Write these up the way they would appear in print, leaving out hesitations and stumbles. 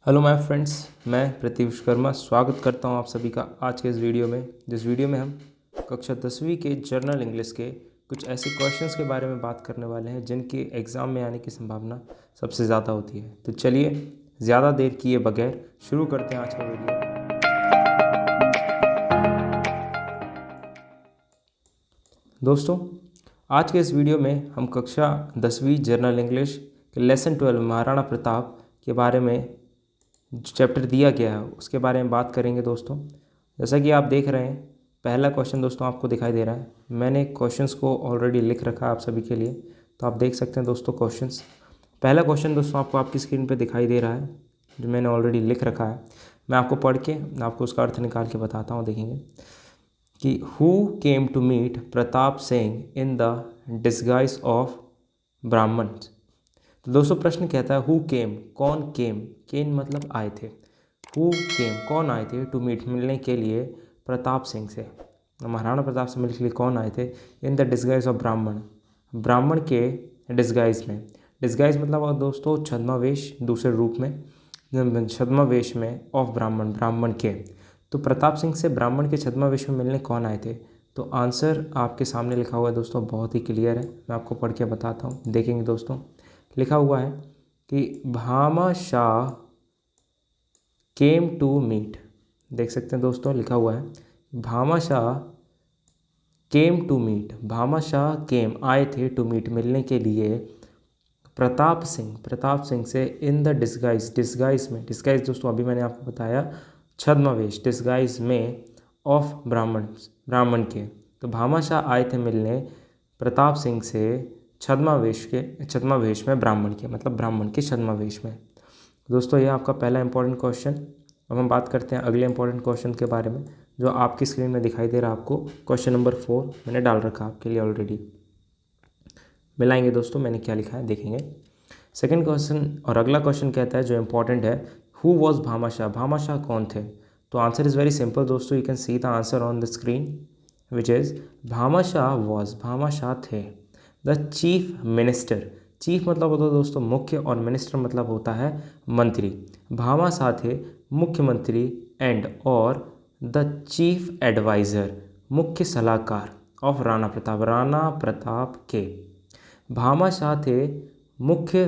Hello my friends, मैं प्रतीक विश्वकर्मा स्वागत करता हूं आप सभी का आज के इस वीडियो में। जिस वीडियो में हम कक्षा 10वीं के जर्नल इंग्लिश के कुछ ऐसे क्वेश्चंस के बारे में बात करने वाले हैं जिनके एग्ज़ाम में आने की संभावना सबसे ज़्यादा होती है। तो चलिए ज़्यादा देर किए बगैर शुरू करते हैं आज का वीडियो। दोस्तों, आज के इस वीडियो में हम कक्षा 10वीं जर्नल इंग्लिश के लेसन 12 महाराणा प्रताप के बारे में चैप्टर दिया गया है उसके बारे में बात करेंगे। दोस्तों, जैसा कि आप देख रहे हैं, पहला क्वेश्चन दोस्तों आपको दिखाई दे रहा है। मैंने क्वेश्चंस को ऑलरेडी लिख रखा है आप सभी के लिए, तो आप देख सकते हैं दोस्तों क्वेश्चंस। पहला क्वेश्चन दोस्तों आपको आपकी स्क्रीन पे दिखाई दे रहा है, जो मैंने ऑलरेडी लिख रखा है। मैं आपको पढ़ के आपको उसका अर्थ निकाल के बताता हूँ। देखेंगे कि who came to meet Pratap Singh in the disguise of Brahmin. तो दोस्तों प्रश्न कहता है हु केम, कौन केम, केन मतलब आए थे। हु केम, कौन आए थे, टू मीट, मिलने के लिए, प्रताप सिंह से, महाराणा प्रताप से मिलने के लिए कौन आए थे, इन द डिस्गाइज ऑफ ब्राह्मण, ब्राह्मण के डिस्गाइज में। डिस्गाइज मतलब दोस्तों छद्मावेश, दूसरे रूप में छद्मावेश में, ऑफ ब्राह्मण, ब्राह्मण के। तो प्रताप सिंह से ब्राह्मण के छद्मावेश में मिलने कौन आए थे। तो आंसर आपके सामने लिखा हुआ है दोस्तों, बहुत ही क्लियर है। मैं आपको पढ़ के बताता हूँ। देखेंगे दोस्तों, लिखा हुआ है कि भामाशाह केम टू मीट। देख सकते हैं दोस्तों, लिखा हुआ है Bhamashah came to meet, Bhamashah came आए थे, टू मीट मिलने के लिए, प्रताप सिंह से, इन द डिस्गाइज, डिस्गाइज में, डिस्गाइज दोस्तों अभी मैंने आपको बताया छद्मावेश, डिस्गाइज में, ऑफ ब्राह्मण, ब्राह्मण के। तो भामाशाह आए थे मिलने प्रताप सिंह से छद्मावेश में, ब्राह्मण के, मतलब ब्राह्मण के छद्मावेश में। दोस्तों ये आपका पहला इंपॉर्टेंट क्वेश्चन। अब हम बात करते हैं अगले इंपॉर्टेंट क्वेश्चन के बारे में, जो आपकी स्क्रीन में दिखाई दे रहा है आपको। क्वेश्चन नंबर 4 मैंने डाल रखा आपके लिए ऑलरेडी। मिलाएंगे दोस्तों मैंने क्या लिखा है, देखेंगे। सेकंड क्वेश्चन और अगला क्वेश्चन कहता है जो इंपॉर्टेंट है, हु वॉज भामाशाह, भामाशाह कौन थे। तो आंसर इज़ वेरी सिंपल दोस्तों, you can see the answer on the screen which is Bhamashah was, Bhamashah थे द चीफ मिनिस्टर। चीफ मतलब होता है दोस्तों मुख्य, और मिनिस्टर मतलब होता है मंत्री। भामाशाह थे मुख्यमंत्री, एंड और द चीफ एडवाइज़र, मुख्य सलाहकार, ऑफ राणा प्रताप, राणा प्रताप के। भामाशाह थे मुख्य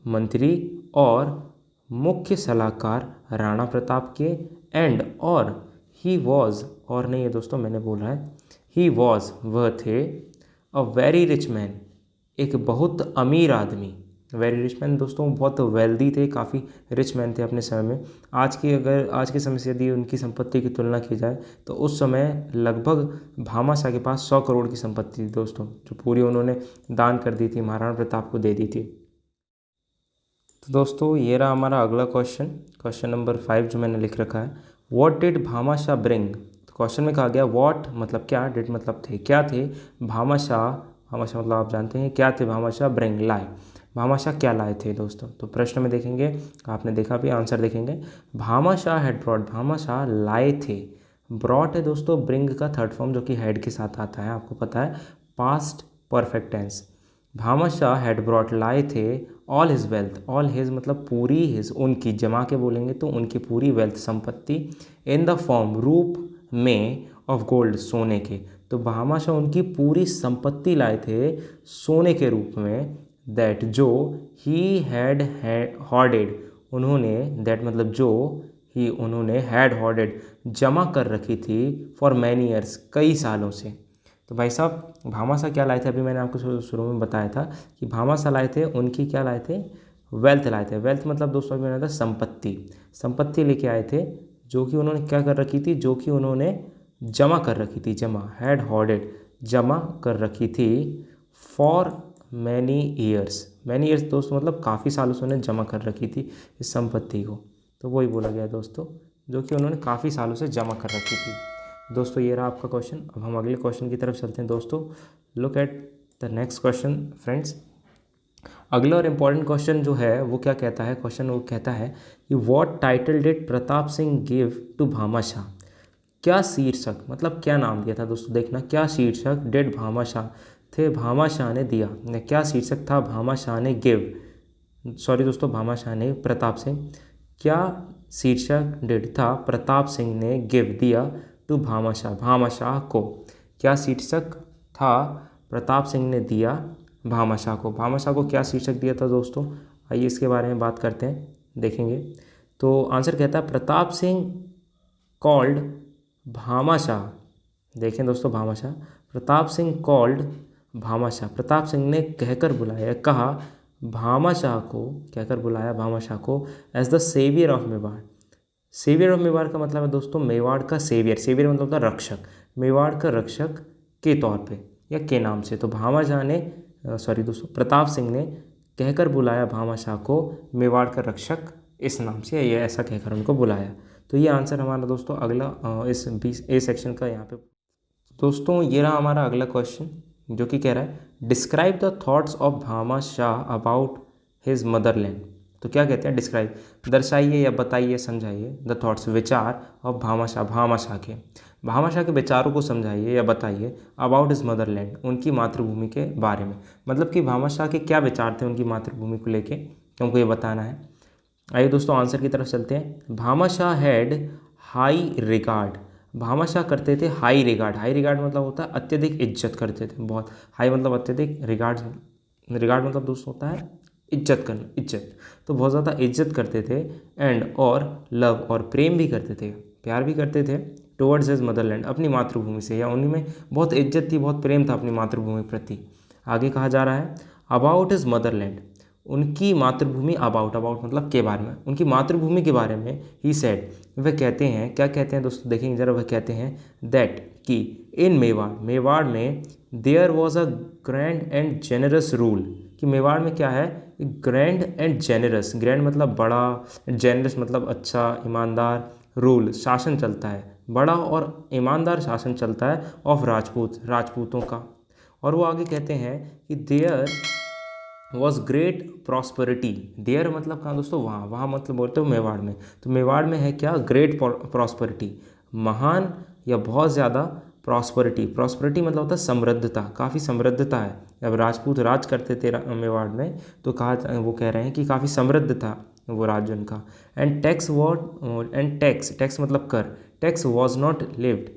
मंत्री और मुख्य सलाहकार राणा प्रताप के, एंड और ही वॉज, और नहीं है दोस्तों मैंने बोला है, ही वॉज वह थे, अ वेरी रिच मैन, एक बहुत अमीर आदमी। वेरी रिच मैन दोस्तों बहुत वेल्दी थे, काफ़ी रिच मैन थे अपने समय में। आज के समय से यदि उनकी संपत्ति की तुलना की जाए तो उस समय लगभग भामाशाह के पास 100 करोड़ की संपत्ति थी दोस्तों, जो पूरी उन्होंने दान कर दी थी, महाराणा प्रताप को दे दी थी। तो दोस्तों ये रहा हमारा अगला क्वेश्चन, क्वेश्चन नंबर 5 जो मैंने लिख रखा है, व्हाट डिड भामाशाह ब्रिंग। तो क्वेश्चन में कहा गया व्हाट मतलब क्या, डिड मतलब थे, क्या थे, भामाशाह, भामाशाह मतलब आप जानते हैं क्या थे, भामाशाह ब्रिंग लाए, भामाशाह क्या लाए थे दोस्तों। तो प्रश्न में देखेंगे, आपने देखा भी, आंसर देखेंगे, भामाशाह हैड ब्रॉट, भामाशाह लाए थे। ब्रॉट है दोस्तों ब्रिंग का थर्ड फॉर्म, जो कि हेड के साथ आता है, आपको पता है, past perfect tense. Bhamashah had brought लाए थे all his wealth, all his मतलब पूरी, हिज उनकी, जमा के बोलेंगे तो उनकी पूरी वेल्थ संपत्ति, इन द फॉर्म रूप में, ऑफ गोल्ड सोने के। तो भामाशाह उनकी पूरी संपत्ति लाए थे सोने के रूप में, दैट जो, ही हैड हॉर्डेड, उन्होंने, दैट मतलब जो, ही उन्होंने, हैड हॉर्डेड जमा कर रखी थी, फॉर मैनी ईयर्स कई सालों से। तो भाई साहब भामाशाह क्या लाए थे, अभी मैंने आपको शुरू में बताया था कि भामाशाह लाए थे, उनकी क्या लाए थे, वेल्थ लाए थे। वेल्थ मतलब दोस्तों अभी मैंने बताया संपत्ति, संपत्ति लेके आए थे, जो कि उन्होंने क्या कर रखी थी, जो कि उन्होंने जमा कर रखी थी, जमा, हैड हॉर्डेड, जमा कर रखी थी, for many years, many years दोस्तों मतलब काफ़ी सालों से उन्होंने जमा कर रखी थी इस संपत्ति को। तो वही बोला गया दोस्तों, जो कि उन्होंने काफ़ी सालों से जमा कर रखी थी। दोस्तों ये रहा आपका क्वेश्चन। अब हम अगले क्वेश्चन की तरफ चलते हैं दोस्तों। Look at the next question friends. अगला और इम्पॉर्टेंट क्वेश्चन जो है वो क्या कहता है, क्वेश्चन वो कहता है कि what title did Pratap Singh give to Bhamashah. क्या शीर्षक मतलब क्या नाम दिया था दोस्तों, देखना, क्या शीर्षक डिड भामाशाह थे, भामाशाह ने दिया, क्या शीर्षक था भामाशाह ने गिव, सॉरी दोस्तों भामाशाह ने प्रताप सिंह क्या शीर्षक डिड था प्रताप सिंह ने गिव दिया टू भामाशाह, भामाशाह को। क्या शीर्षक था प्रताप सिंह ने दिया भामाशाह को। भामाशाह को क्या शीर्षक दिया था दोस्तों, आइए इसके बारे में बात करते हैं, देखेंगे। तो आंसर कहता है प्रताप सिंह कॉल्ड भामाशाह। देखें दोस्तों, भामाशाह, प्रताप सिंह कॉल्ड भामाशाह, प्रताप सिंह ने कहकर बुलाया, कहा भामाशाह को, कहकर बुलाया भामाशाह को as the saviour of Mewar. Saviour of Mewar का मतलब है दोस्तों मेवाड़ का सेवियर, सेवियर मतलब होता है रक्षक, मेवाड़ का रक्षक के तौर पे या के नाम से। तो भामाशाह ने सॉरी दोस्तों, प्रताप सिंह ने कहकर बुलाया भामाशाह को मेवाड़ का रक्षक इस नाम से, ये ऐसा कहकर उनको बुलाया। तो ये आंसर हमारा दोस्तों अगला इस ए सेक्शन का यहाँ पे। दोस्तों ये रहा हमारा अगला क्वेश्चन, जो कि कह रहा है describe the thoughts of Bhamashah about his Motherland. तो क्या कहते हैं, डिस्क्राइब, दर्शाइए या बताइए, समझाइए, द थॉट्स, विचार ऑफ भामाशाह, भामाशाह के विचारों को समझाइए या बताइए, अबाउट हिज मदरलैंड, उनकी मातृभूमि के बारे में। मतलब कि भामाशाह के क्या विचार थे उनकी मातृभूमि को लेके, उनको ये बताना है। आइए दोस्तों आंसर की तरफ चलते हैं। Bhamashah had high regard, Bhamashah करते थे हाई रिगार्ड, हाई रिगार्ड मतलब होता है अत्यधिक इज्जत करते थे, बहुत, हाई मतलब अत्यधिक, रिगार्ड, रिगार्ड मतलब दोस्तों होता है इज्जत करना, इज्जत, तो बहुत ज़्यादा इज्जत करते थे। एंड और लव, और प्रेम भी करते थे, प्यार भी करते थे टुवर्ड्स हिज मदरलैंड, अपनी मातृभूमि से, या उन्हीं में बहुत इज्जत थी, बहुत प्रेम था अपनी मातृभूमि प्रति। आगे कहा जा रहा है अबाउट हिज मदरलैंड, उनकी मातृभूमि, अबाउट, अबाउट मतलब के बारे में, उनकी मातृभूमि के बारे में ही सेड, वह कहते हैं, क्या कहते हैं दोस्तों देखेंगे जरा, वह कहते हैं दैट कि इन मेवाड़, मेवाड़ में there was a grand and generous rule, कि मेवाड़ में क्या है, ग्रैंड एंड जेनरस, ग्रैंड मतलब बड़ा, जेनरस मतलब अच्छा, ईमानदार, रूल शासन चलता है, बड़ा और ईमानदार शासन चलता है, ऑफ राजपूत, राजपूतों का। और वो आगे कहते हैं कि there was great prosperity, there मतलब कहाँ दोस्तों, वहाँ, वहाँ मतलब बोलते हो मेवाड़ में, तो मेवाड़ में है क्या, ग्रेट प्रॉस्पेरिटी, महान या बहुत ज़्यादा प्रॉस्पेरिटी, प्रॉस्पेरिटी मतलब होता है समृद्धता, काफ़ी समृद्धता है। जब राजपूत राज करते थे मेवाड़ में, तो कहा, वो कह रहे हैं कि काफ़ी समृद्ध था वो राज्य उनका। And tax what, and tax, tax मतलब कर, tax was not lived,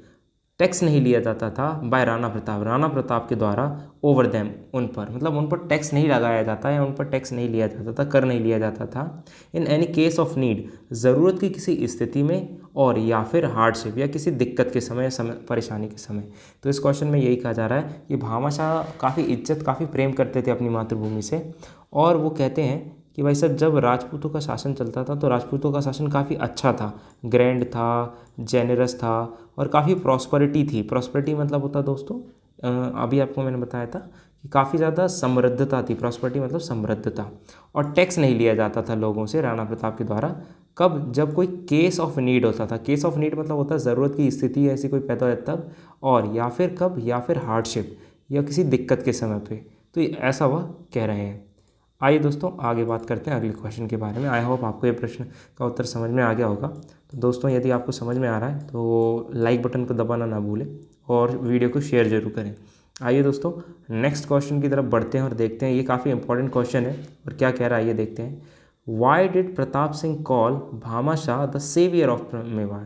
tax नहीं लिया जाता था बाय राणा प्रताप, राणा प्रताप के द्वारा, ओवर देम, उन पर, मतलब उन पर टैक्स नहीं लगाया जाता या उन पर टैक्स नहीं लिया जाता था, कर नहीं लिया जाता था। In any case of need, ज़रूरत की किसी स्थिति में, और या फिर हार्डशिप, या किसी दिक्कत के समय, परेशानी के समय। तो इस क्वेश्चन में यही कहा जा रहा है कि भामाशाह काफ़ी इज्जत, काफ़ी प्रेम करते थे अपनी मातृभूमि से, और वो कहते हैं कि भाई साहब जब राजपूतों का शासन चलता था तो राजपूतों का शासन काफ़ी अच्छा था, ग्रैंड था, जेनरस था, और काफ़ी प्रॉस्पेरिटी थी। प्रॉस्पेरिटी मतलब होता दोस्तों, अभी आपको मैंने बताया था कि काफ़ी ज़्यादा समृद्धता थी, प्रॉस्पेरिटी मतलब समृद्धता, और टैक्स नहीं लिया जाता था लोगों से राणा प्रताप के द्वारा। कब, जब कोई केस ऑफ नीड होता था, केस ऑफ नीड मतलब होता है ज़रूरत की स्थिति ऐसी कोई पैदा हो तब, और या फिर कब, या फिर हार्डशिप, या किसी दिक्कत के समय पे, तो ऐसा वह कह रहे हैं। आइए दोस्तों आगे बात करते हैं अगले क्वेश्चन के बारे में। आई होप आपको ये प्रश्न का उत्तर समझ में आ गया होगा। तो दोस्तों यदि आपको समझ में आ रहा है तो लाइक बटन को दबाना ना भूलें, और वीडियो को शेयर जरूर करें। आइए दोस्तों नेक्स्ट क्वेश्चन की तरफ बढ़ते हैं और देखते हैं, ये काफ़ी इंपॉर्टेंट क्वेश्चन है और क्या कह रहा है ये देखते हैं। Why did Pratap Singh call Bhamashah the saviour of Mewar,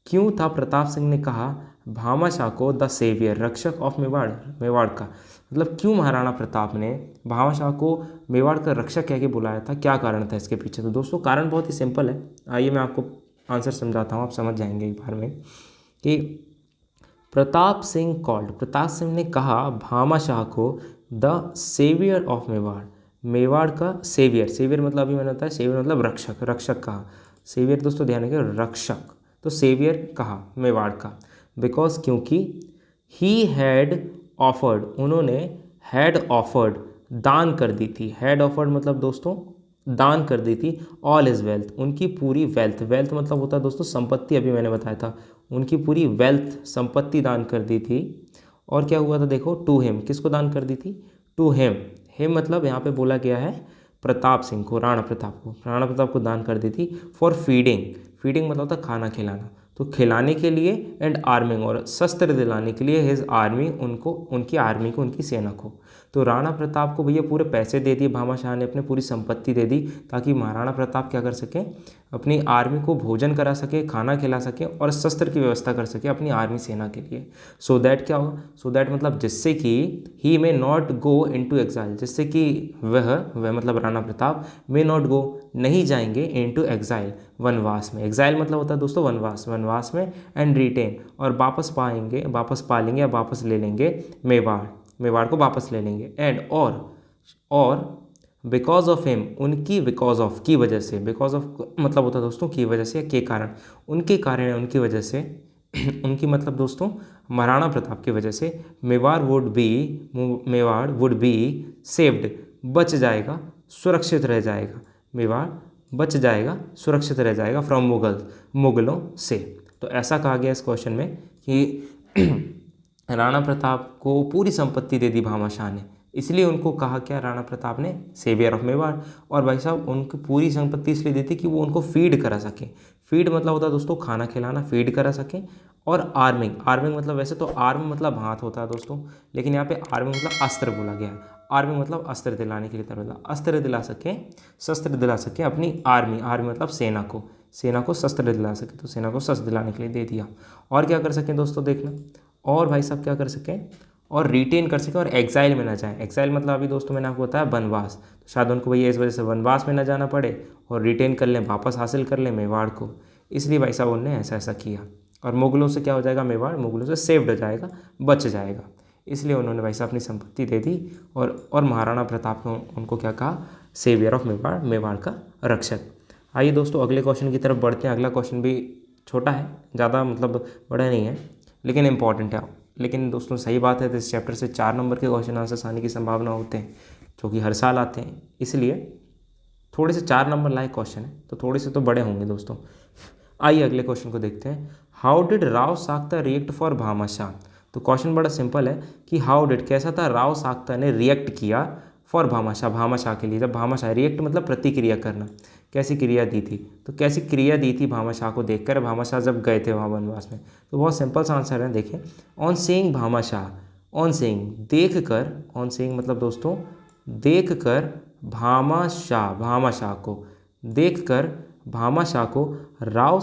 क्यों था प्रताप सिंह ने कहा भामाशाह को द सेवियर, रक्षक ऑफ मेवाड़, मेवाड़ का, मतलब क्यों महाराणा प्रताप ने भामाशाह को मेवाड़ का रक्षक कह के बुलाया था, क्या कारण था इसके पीछे। तो दोस्तों कारण बहुत ही सिंपल है, आइए मैं आपको आंसर समझाता हूँ, आप समझ जाएंगे एक बार में। कि प्रताप सिंह कॉल्ड, प्रताप सिंह ने कहा भामाशाह को the saviour of Mewar, Mewar का सेवियर, सेवियर मतलब अभी मैंने बताया सेवियर मतलब रक्षक, रक्षक कहा, सेवियर दोस्तों ध्यान रखिए रक्षक, तो सेवियर कहा मेवाड़ का, बिकॉज क्योंकि ही हैड ऑफर्ड, उन्होंने हैड ऑफर्ड दान कर दी थी, हैड ऑफर्ड मतलब दोस्तों दान कर दी थी, ऑल इज वेल्थ, उनकी पूरी वेल्थ, वेल्थ मतलब होता है दोस्तों संपत्ति, अभी मैंने बताया था, उनकी पूरी वेल्थ संपत्ति दान कर दी थी। और क्या हुआ था देखो, टू हिम, किसको दान कर दी थी, टू हिम, हिम मतलब यहाँ पे बोला गया है प्रताप सिंह को, राणा प्रताप को, राणा प्रताप को दान कर दी थी, फॉर फीडिंग, फीडिंग मतलब होता है खाना खिलाना, तो खिलाने के लिए एंड आर्मिंग, और शस्त्र दिलाने के लिए हिज आर्मी, उनको, उनकी आर्मी को, उनकी सेना को। तो राणा प्रताप को भैया पूरे पैसे दे दिए भामाशाह ने, अपने पूरी संपत्ति दे दी, ताकि महाराणा प्रताप क्या कर सकें, अपनी आर्मी को भोजन करा सके, खाना खिला सके और शस्त्र की व्यवस्था कर सके अपनी आर्मी सेना के लिए। सो दैट क्या होगा, सो दैट मतलब जिससे कि he may not go into exile, जिससे कि वह मतलब Rana Pratap may not go, नहीं जाएंगे इनटू एग्जाइल, वनवास में। एग्जाइल मतलब होता है दोस्तों वनवास, वनवास में, एंड रिटेन, और वापस पाएंगे, वापस पा लेंगे या वापस ले लेंगे मेवाड़, मेवाड़ को वापस ले लेंगे। एंड और बिकॉज ऑफ हिम, उनकी, बिकॉज ऑफ की वजह से, बिकॉज ऑफ मतलब होता है दोस्तों की वजह से, के कारण, उनके कारण या उनकी वजह से उनकी मतलब दोस्तों महाराणा प्रताप की वजह से, मेवाड़ वुड बी सेव्ड, बच जाएगा, सुरक्षित रह जाएगा, मेवाड़ बच जाएगा, सुरक्षित रह जाएगा, फ्रॉम मुगलों से। तो ऐसा कहा गया इस क्वेश्चन में कि राणा प्रताप को पूरी संपत्ति दे दी भामाशाह ने, इसलिए उनको कहा क्या राणा प्रताप ने, सेवियर ऑफ मेवाड़। और भाई साहब उनको पूरी संपत्ति इसलिए दी थी कि वो उनको फीड करा सके। फीड मतलब होता है दोस्तों खाना खिलाना, फीड करा सके। और आर्मिंग, आर्मिंग मतलब वैसे तो आर्म मतलब हाथ होता है दोस्तों, लेकिन यहाँ पे आर्मिंग मतलब अस्त्र बोला गया है। आर्मिंग मतलब अस्त्र दिलाने के लिए तरह, अस्त्र दिला सके, शस्त्र दिला सके अपनी आर्मी, आर्मी मतलब सेना को, सेना को शस्त्र दिला सके, तो सेना को शस्त्र दिलाने के लिए दे दिया। और क्या कर सकें दोस्तों देखना, और भाई साहब क्या कर सकें, और रिटेन कर सकें और एग्जाइल में ना जाएं। एग्जाइल मतलब अभी दोस्तों मैंने आपको बताया वनवास, तो शायद उनको भैया इस वजह से वनवास में ना जाना पड़े और रिटेन कर लें, वापस हासिल कर लें मेवाड़ को, इसलिए भाई साहब उन्होंने ऐसा ऐसा किया। और मुगलों से क्या हो जाएगा, मेवाड़ मुगलों से सेव्ड हो जाएगा, बच जाएगा, इसलिए उन्होंने भाई साहब अपनी संपत्ति दे दी। और महाराणा प्रताप ने उनको क्या कहा, सेवियर ऑफ मेवाड़, मेवाड़ का रक्षक। आइए दोस्तों अगले क्वेश्चन की तरफ बढ़ते हैं। अगला क्वेश्चन भी छोटा है, ज़्यादा मतलब बड़ा नहीं है, लेकिन इंपॉर्टेंट है। लेकिन दोस्तों सही बात है, तो इस चैप्टर से 4 नंबर के क्वेश्चन आंसर आने की संभावना होते हैं, जो कि हर साल आते हैं, इसलिए थोड़े से 4 नंबर लायक क्वेश्चन है, तो थोड़े से तो बड़े होंगे दोस्तों। आइए अगले क्वेश्चन को देखते हैं। How did Rao Sakta react for Bhamashah. तो क्वेश्चन बड़ा सिंपल है कि हाउ डिड कैसा था राव साक्ता ने रिएक्ट किया फॉर भामाशाह, भामाशाह के लिए। जब भामाशाह, रिएक्ट मतलब प्रतिक्रिया करना, कैसी क्रिया दी थी, तो कैसी क्रिया दी थी भामाशाह को देखकर, भामाशाह जब गए थे वहाँ वनवास में। तो बहुत सिंपल सा आंसर है, देखें। On seeing Bhamashah, on seeing देख कर, ऑन सीइंग मतलब दोस्तों देख कर भामाशाह, भामाशाह को देख कर भामाशाह को, Rao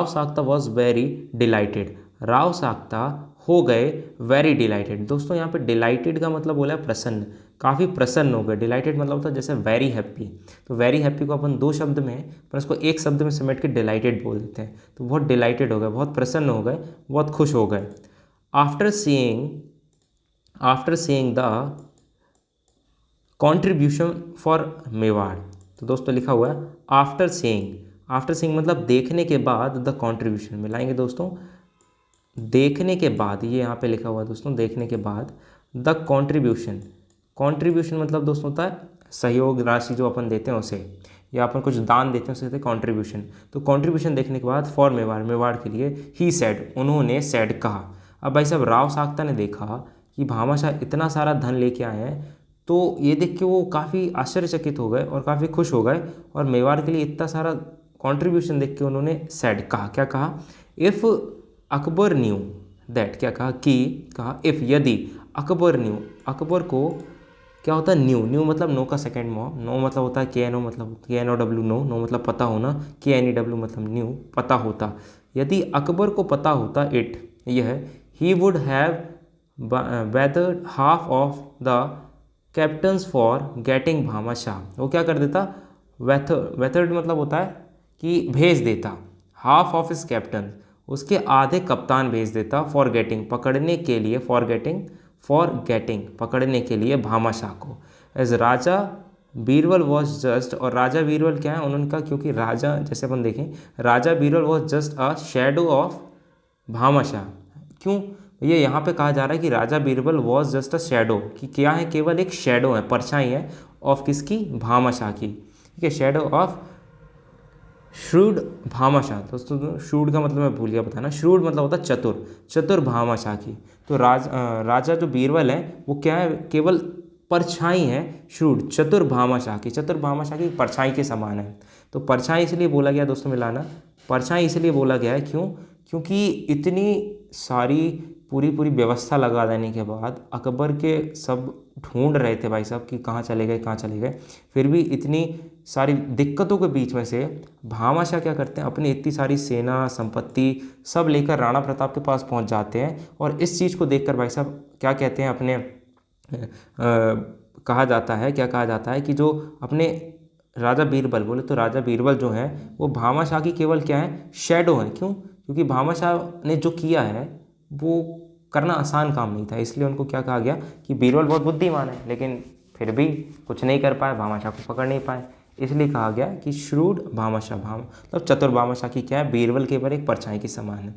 Sakta was very delighted, Rao Sakta हो गए वेरी डिलाइटेड। दोस्तों यहाँ पे डिलाइटेड का मतलब बोला है प्रसन्न, काफ़ी प्रसन्न हो गए। डिलाइटेड मतलब होता है जैसे वेरी हैप्पी, तो वेरी हैप्पी को अपन 2 शब्द में, पर उसको एक शब्द में समेट के डिलाइटेड बोल देते हैं। तो बहुत डिलाइटेड हो गए, बहुत प्रसन्न हो गए, बहुत खुश हो गए। After seeing the contribution for Mewar. तो दोस्तों लिखा हुआ है आफ्टर सीइंग मतलब देखने के बाद, द कॉन्ट्रीब्यूशन मिलाएंगे दोस्तों, देखने के बाद, ये यहाँ पे लिखा हुआ है दोस्तों, देखने के बाद, द कॉन्ट्रीब्यूशन मतलब दोस्तों होता है सहयोग राशि जो अपन देते हैं उसे, या अपन कुछ दान देते हैं उसे कहते हैं कॉन्ट्रीब्यूशन। तो कॉन्ट्रीब्यूशन देखने के बाद फॉर मेवाड़, मेवाड़ के लिए, ही सेड, उन्होंने सेड कहा। अब भाई साहब राव साक्ता ने देखा कि भामाशाह इतना सारा धन लेके आए हैं, तो ये देख के वो काफ़ी आश्चर्यचकित हो गए और काफ़ी खुश हो गए, और मेवाड़ के लिए इतना सारा कॉन्ट्रीब्यूशन देख के उन्होंने सैड कहा। क्या कहा, इफ़ अकबर न्यू दैट, क्या कहा कि, कहा इफ़, यदि, अकबर न्यू, अकबर को क्या होता है, न्यू मतलब नो का सेकेंड फॉर्म, नो मतलब होता है KNO, मतलब KNOW, नो मतलब पता होना, KNEW मतलब न्यू, पता होता। यदि अकबर को पता होता, इट यह, he would have weathered half of the captains for getting Bhamashah. वो क्या कर देता, वेथर्ड मतलब होता है कि भेज देता, हाफ ऑफ इस कैप्टन, उसके आधे कप्तान भेज देता, फॉर गेटिंग पकड़ने के लिए, फॉर गेटिंग पकड़ने के लिए भामाशाह को। As Raja Birbal was just, और राजा बीरबल क्या है उन्होंने कहा, क्योंकि राजा, जैसे अपन देखें, Raja Birbal was just a shadow of Bhamashah. क्यों, ये यहाँ पे कहा जा रहा है कि Raja Birbal was just a shadow, कि क्या है, केवल एक शैडो है, परछाई है, ऑफ किसकी, भामाशाह की, ठीक है, शैडो ऑफ श्रूड भामाशाह। दोस्तों श्रूड का मतलब मैं भूल गया बताना, श्रूड मतलब होता है चतुर, चतुर भामाशाह की। तो राजा जो बीरबल है वो क्या है, केवल परछाई है, श्रूड चतुर भामाशाह की, चतुर भामाशाह की परछाई के समान है। तो परछाई इसलिए बोला गया दोस्तों मिलाना, परछाई इसलिए बोला गया है, क्यों? क्योंकि इतनी सारी पूरी व्यवस्था लगा देने के बाद अकबर के सब ढूंढ रहे थे भाई साहब कि कहाँ चले गए, कहाँ चले गए। फिर भी इतनी सारी दिक्कतों के बीच में से भामाशाह क्या करते हैं, अपनी इतनी सारी सेना संपत्ति सब लेकर राणा प्रताप के पास पहुंच जाते हैं। और इस चीज़ को देखकर भाई साहब क्या कहते हैं, अपने कहा जाता है, क्या कहा जाता है कि जो अपने राजा बीरबल, बोले तो राजा बीरबल जो हैं वो भामाशाह की केवल क्या है, शैडो हैं। क्यों? क्योंकि भामाशाह ने जो किया है वो करना आसान काम नहीं था, इसलिए उनको क्या कहा गया कि बीरबल बहुत बुद्धिमान है, लेकिन फिर भी कुछ नहीं कर पाए, भामाशाह को पकड़ नहीं पाए, इसलिए कहा गया कि श्रूड भामाशाह, मतलब चतुर भामाशाह की क्या है, बीरबल के ऊपर एक परछाई के समान है।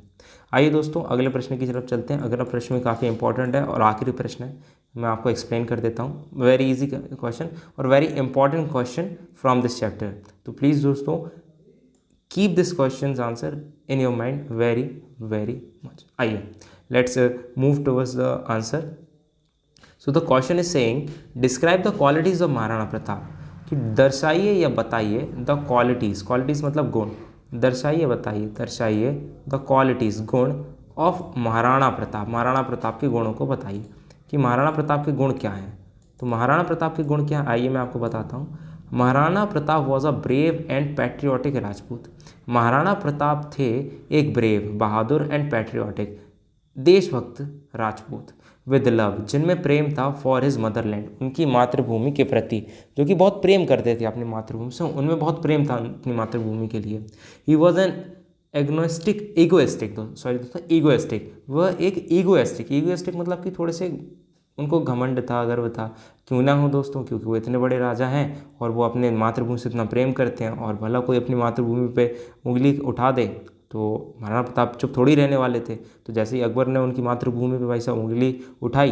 आइए दोस्तों अगले प्रश्न की तरफ चलते हैं। अगला प्रश्न में काफ़ी इंपॉर्टेंट है और आखिरी प्रश्न है, मैं आपको एक्सप्लेन कर देता हूँ। वेरी इजी क्वेश्चन और very important question from this chapter. तो प्लीज़ दोस्तों keep this question answer in your mind very much. आइए let's move towards the answer. So the question is saying describe the qualities of Maharana Pratap, कि दर्शाइए या बताइए the qualities, qualities मतलब गुण, दर्शाइए द क्वालिटीज़ गुण ऑफ महाराणा प्रताप, महाराणा प्रताप के गुणों को बताइए कि महाराणा प्रताप के गुण क्या हैं। तो महाराणा प्रताप के गुण क्या हैं, आइए मैं आपको बताता हूँ। Maharana Pratap was a brave and patriotic Rajput. Maharana Pratap थे एक ब्रेव, बहादुर एंड पैट्रियोटिक, देशभक्त राजपूत, विद लव, जिनमें प्रेम था, फॉर हिज मदरलैंड, उनकी मातृभूमि के प्रति, जो कि बहुत प्रेम करते थे अपनी मातृभूमि से, उनमें बहुत प्रेम था अपनी मातृभूमि के लिए। ही वॉज एन ईगोइस्टिक, वह एक ईगोइस्टिक मतलब कि थोड़े से उनको घमंड था, गर्व था। क्यों ना हो दोस्तों, क्योंकि वो इतने बड़े राजा हैं और वो अपने मातृभूमि से इतना प्रेम करते हैं, और भला कोई अपनी मातृभूमि पे उंगली उठा दे तो महाराणा प्रताप चुप थोड़ी रहने वाले थे। तो जैसे ही अकबर ने उनकी मातृभूमि पे भाई साहब उंगली उठाई,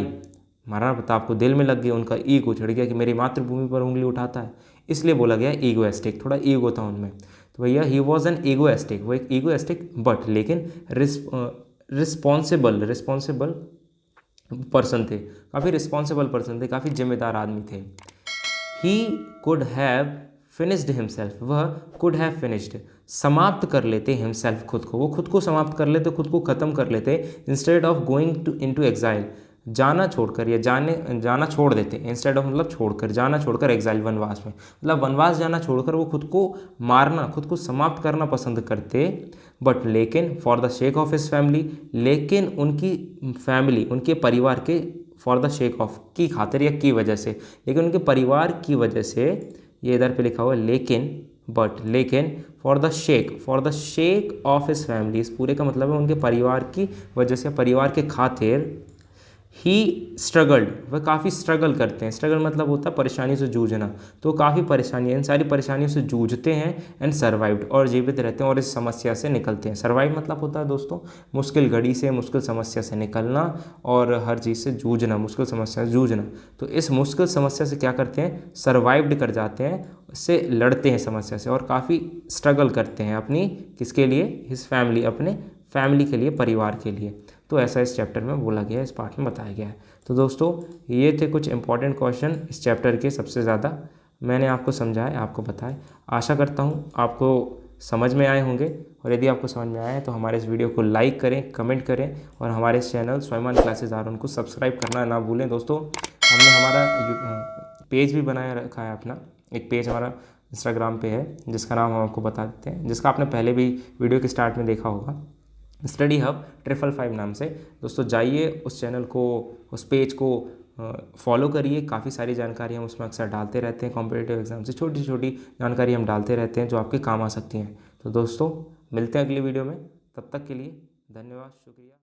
महाराणा प्रताप को दिल में लग गई, उनका ईगो चढ़ गया कि मेरी मातृभूमि पर उंगली उठाता है, इसलिए बोला गया ईगोइस्टिक, थोड़ा ईगो था उनमें। तो भैया ही वॉज एन ईगोइस्टिक, वो एक ईगोइस्टिक बट लेकिन रिस्पॉन्सिबल पर्सन थे, काफ़ी रिस्पॉन्सिबल पर्सन थे, काफ़ी जिम्मेदार आदमी थे। He could have finished himself, वह कुड हैव फिनिश्ड, समाप्त कर लेते हिमसेल्फ, खुद को, वो खुद को समाप्त कर लेते, खुद को ख़त्म कर लेते, instead of going into exile, जाना छोड़कर या जाना छोड़ देते, इंस्टेड ऑफ मतलब छोड़कर, जाना छोड़कर, एग्जाइल वनवास में, मतलब वनवास जाना छोड़कर वो खुद को मारना, खुद को समाप्त करना पसंद करते। बट लेकिन for the shake of his family, लेकिन उनकी फैमिली, उनके परिवार के, फॉर द शेक ऑफ की खातिर या की वजह से, लेकिन उनके परिवार की वजह से, ये इधर पे लिखा हुआ है लेकिन, बट लेकिन for the shake of his family, इस पूरे का मतलब है उनके परिवार की वजह से, परिवार के खातिर, ही स्ट्रगल्ड, वह काफ़ी स्ट्रगल करते हैं, स्ट्रगल मतलब होता है परेशानी से जूझना, तो काफ़ी परेशानियाँ, इन सारी परेशानियों से जूझते हैं, एंड सर्वाइव्ड, और जीवित रहते हैं और इस समस्या से निकलते हैं। सर्वाइव मतलब होता है दोस्तों मुश्किल घड़ी से, मुश्किल समस्या से निकलना और हर चीज़ से जूझना, मुश्किल समस्या से जूझना। तो इस मुश्किल समस्या से क्या करते हैं, सर्वाइव्ड कर जाते हैं, इससे लड़ते हैं समस्या से, और काफ़ी स्ट्रगल करते हैं अपनी, किसके लिए, हिज फैमिली, अपने फैमिली के लिए, परिवार के लिए। तो ऐसा इस चैप्टर में बोला गया है, इस पार्ट में बताया गया है। तो दोस्तों ये थे कुछ इंपॉर्टेंट क्वेश्चन इस चैप्टर के, सबसे ज़्यादा मैंने आपको समझाए, आपको बताए। आशा करता हूँ आपको समझ में आए होंगे, और यदि आपको समझ में आए हैं तो हमारे इस वीडियो को लाइक करें, कमेंट करें, और हमारे इस चैनल स्वाभिमान क्लासेस आर उनको सब्सक्राइब करना ना भूलें। दोस्तों हमने हमारा पेज भी बनाया रखा है अपना, एक पेज हमारा इंस्टाग्राम पे है जिसका नाम हम आपको बता देते हैं, जिसका आपने पहले भी वीडियो के स्टार्ट में देखा होगा, स्टडी हब 555 नाम से। दोस्तों जाइए उस चैनल को, उस पेज को फॉलो करिए, काफ़ी सारी जानकारी हम उसमें अक्सर डालते रहते हैं, कॉम्पिटिटिव एग्जाम से छोटी छोटी जानकारी हम डालते रहते हैं जो आपके काम आ सकती हैं। तो दोस्तों मिलते हैं अगली वीडियो में, तब तक के लिए धन्यवाद, शुक्रिया।